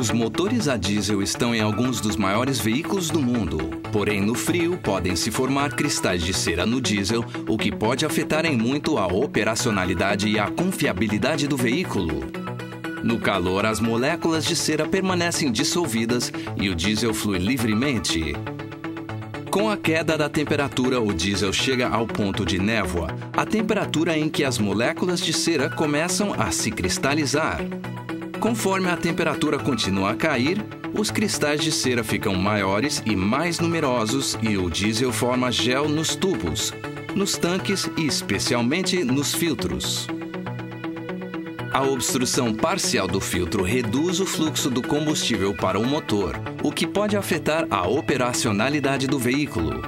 Os motores a diesel estão em alguns dos maiores veículos do mundo. Porém, no frio, podem se formar cristais de cera no diesel, o que pode afetar em muito a operacionalidade e a confiabilidade do veículo. No calor, as moléculas de cera permanecem dissolvidas e o diesel flui livremente. Com a queda da temperatura, o diesel chega ao ponto de névoa, a temperatura em que as moléculas de cera começam a se cristalizar. Conforme a temperatura continua a cair, os cristais de cera ficam maiores e mais numerosos e o diesel forma gel nos tubos, nos tanques e especialmente nos filtros. A obstrução parcial do filtro reduz o fluxo do combustível para o motor, o que pode afetar a operacionalidade do veículo.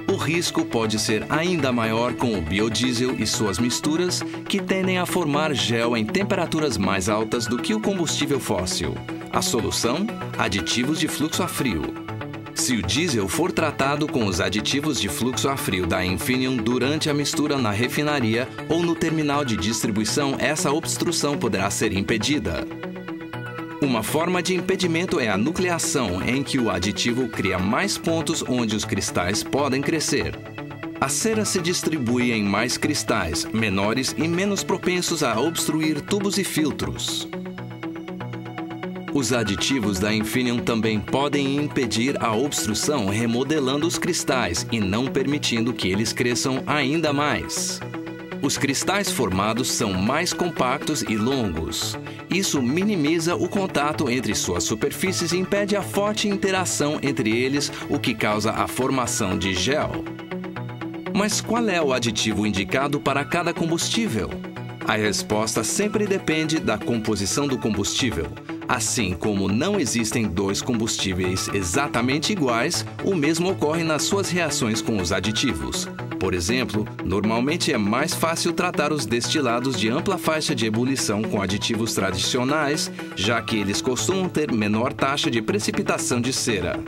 O risco pode ser ainda maior com o biodiesel e suas misturas, que tendem a formar gel em temperaturas mais altas do que o combustível fóssil. A solução? Aditivos de fluxo a frio. Se o diesel for tratado com os aditivos de fluxo a frio da Infineon durante a mistura na refinaria ou no terminal de distribuição, essa obstrução poderá ser impedida. Uma forma de impedimento é a nucleação, em que o aditivo cria mais pontos onde os cristais podem crescer. A cera se distribui em mais cristais, menores e menos propensos a obstruir tubos e filtros. Os aditivos da Infineon também podem impedir a obstrução remodelando os cristais e não permitindo que eles cresçam ainda mais. Os cristais formados são mais compactos e longos. Isso minimiza o contato entre suas superfícies e impede a forte interação entre eles, o que causa a formação de gel. Mas qual é o aditivo indicado para cada combustível? A resposta sempre depende da composição do combustível. Assim como não existem dois combustíveis exatamente iguais, o mesmo ocorre nas suas reações com os aditivos. Por exemplo, normalmente é mais fácil tratar os destilados de ampla faixa de ebulição com aditivos tradicionais, já que eles costumam ter menor taxa de precipitação de cera.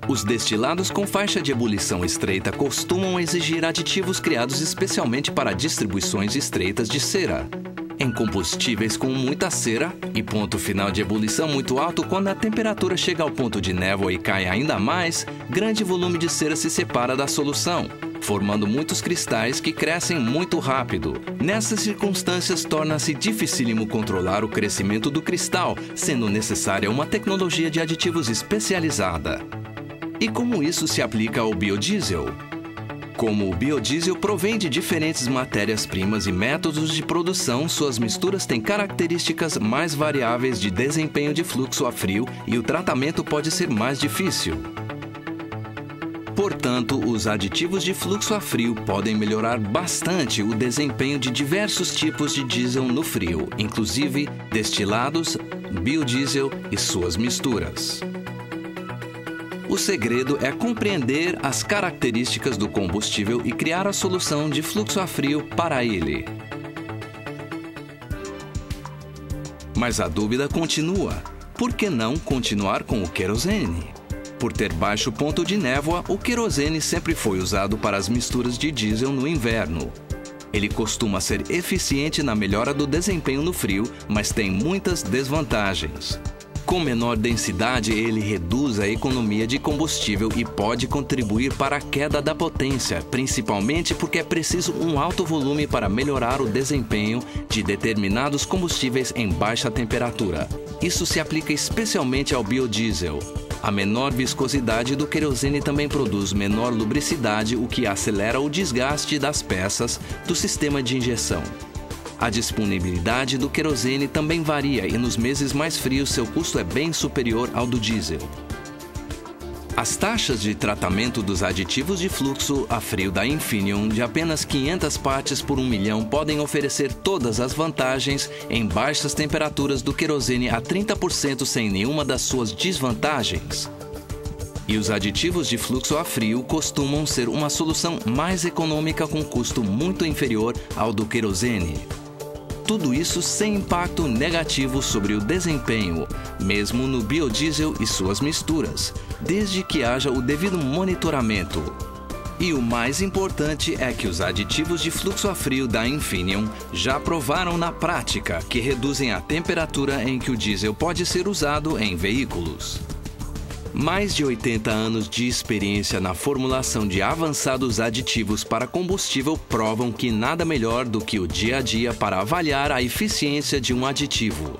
Os destilados com faixa de ebulição estreita costumam exigir aditivos criados especialmente para distribuições estreitas de cera. Em combustíveis com muita cera e ponto final de ebulição muito alto, quando a temperatura chega ao ponto de névoa e cai ainda mais, grande volume de cera se separa da solução, formando muitos cristais que crescem muito rápido. Nessas circunstâncias, torna-se dificílimo controlar o crescimento do cristal, sendo necessária uma tecnologia de aditivos especializada. E como isso se aplica ao biodiesel? Como o biodiesel provém de diferentes matérias-primas e métodos de produção, suas misturas têm características mais variáveis de desempenho de fluxo a frio e o tratamento pode ser mais difícil. Portanto, os aditivos de fluxo a frio podem melhorar bastante o desempenho de diversos tipos de diesel no frio, inclusive destilados, biodiesel e suas misturas. O segredo é compreender as características do combustível e criar a solução de fluxo a frio para ele. Mas a dúvida continua. Por que não continuar com o querosene? Por ter baixo ponto de névoa, o querosene sempre foi usado para as misturas de diesel no inverno. Ele costuma ser eficiente na melhora do desempenho no frio, mas tem muitas desvantagens. Com menor densidade, ele reduz a economia de combustível e pode contribuir para a queda da potência, principalmente porque é preciso um alto volume para melhorar o desempenho de determinados combustíveis em baixa temperatura. Isso se aplica especialmente ao biodiesel. A menor viscosidade do querosene também produz menor lubricidade, o que acelera o desgaste das peças do sistema de injeção. A disponibilidade do querosene também varia e nos meses mais frios seu custo é bem superior ao do diesel. As taxas de tratamento dos aditivos de fluxo a frio da Infineon de apenas 500 partes por 1 milhão podem oferecer todas as vantagens em baixas temperaturas do querosene a 30% sem nenhuma das suas desvantagens. E os aditivos de fluxo a frio costumam ser uma solução mais econômica com custo muito inferior ao do querosene. Tudo isso sem impacto negativo sobre o desempenho, mesmo no biodiesel e suas misturas, desde que haja o devido monitoramento. E o mais importante é que os aditivos de fluxo a frio da Infineon já provaram na prática que reduzem a temperatura em que o diesel pode ser usado em veículos. Mais de 80 anos de experiência na formulação de avançados aditivos para combustível provam que nada melhor do que o dia a dia para avaliar a eficiência de um aditivo.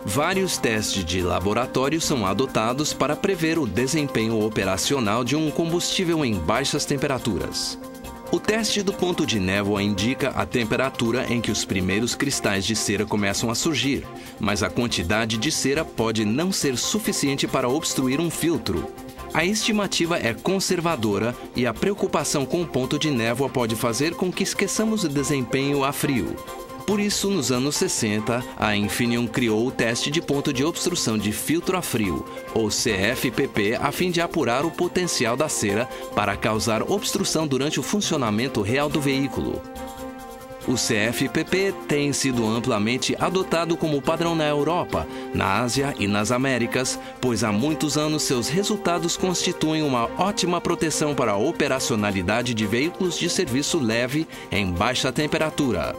Vários testes de laboratório são adotados para prever o desempenho operacional de um combustível em baixas temperaturas. O teste do ponto de névoa indica a temperatura em que os primeiros cristais de cera começam a surgir, mas a quantidade de cera pode não ser suficiente para obstruir um filtro. A estimativa é conservadora e a preocupação com o ponto de névoa pode fazer com que esqueçamos o desempenho a frio. Por isso, nos anos 60, a Infineon criou o teste de ponto de obstrução de filtro a frio, ou CFPP, a fim de apurar o potencial da cera para causar obstrução durante o funcionamento real do veículo. O CFPP tem sido amplamente adotado como padrão na Europa, na Ásia e nas Américas, pois há muitos anos seus resultados constituem uma ótima proteção para a operacionalidade de veículos de serviço leve em baixa temperatura.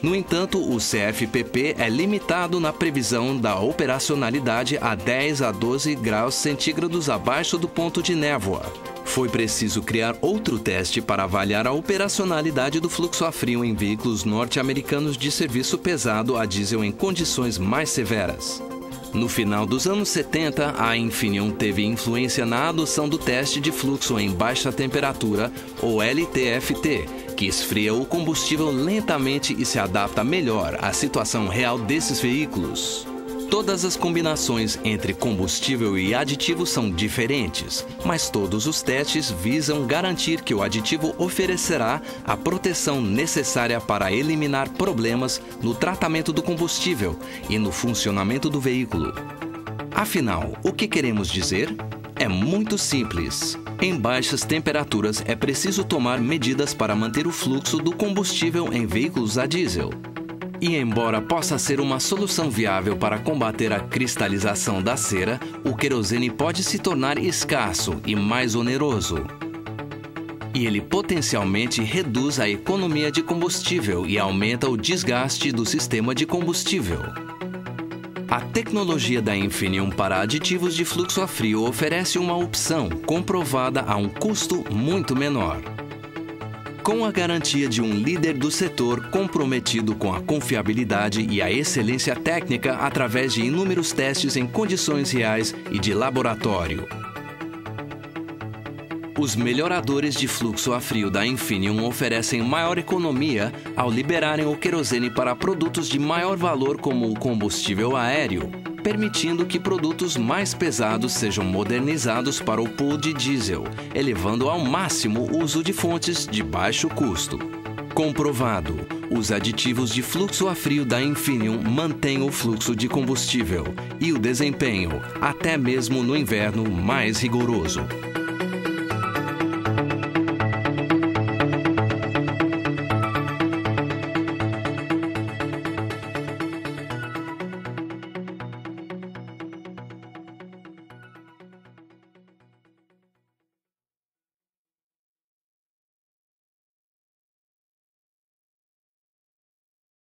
No entanto, o CFPP é limitado na previsão da operacionalidade a 10 a 12 graus centígrados abaixo do ponto de névoa. Foi preciso criar outro teste para avaliar a operacionalidade do fluxo a frio em veículos norte-americanos de serviço pesado a diesel em condições mais severas. No final dos anos 70, a Infineon teve influência na adoção do teste de fluxo em baixa temperatura, ou LTFT, que esfria o combustível lentamente e se adapta melhor à situação real desses veículos. Todas as combinações entre combustível e aditivo são diferentes, mas todos os testes visam garantir que o aditivo oferecerá a proteção necessária para eliminar problemas no tratamento do combustível e no funcionamento do veículo. Afinal, o que queremos dizer? É muito simples. Em baixas temperaturas é preciso tomar medidas para manter o fluxo do combustível em veículos a diesel. E embora possa ser uma solução viável para combater a cristalização da cera, o querosene pode se tornar escasso e mais oneroso. E ele potencialmente reduz a economia de combustível e aumenta o desgaste do sistema de combustível. A tecnologia da Infineon para aditivos de fluxo a frio oferece uma opção comprovada a um custo muito menor. Com a garantia de um líder do setor comprometido com a confiabilidade e a excelência técnica através de inúmeros testes em condições reais e de laboratório. Os melhoradores de fluxo a frio da Infineon oferecem maior economia ao liberarem o querosene para produtos de maior valor como o combustível aéreo, permitindo que produtos mais pesados sejam modernizados para o pool de diesel, elevando ao máximo o uso de fontes de baixo custo. Comprovado, os aditivos de fluxo a frio da Infineon mantêm o fluxo de combustível e o desempenho, até mesmo no inverno mais rigoroso.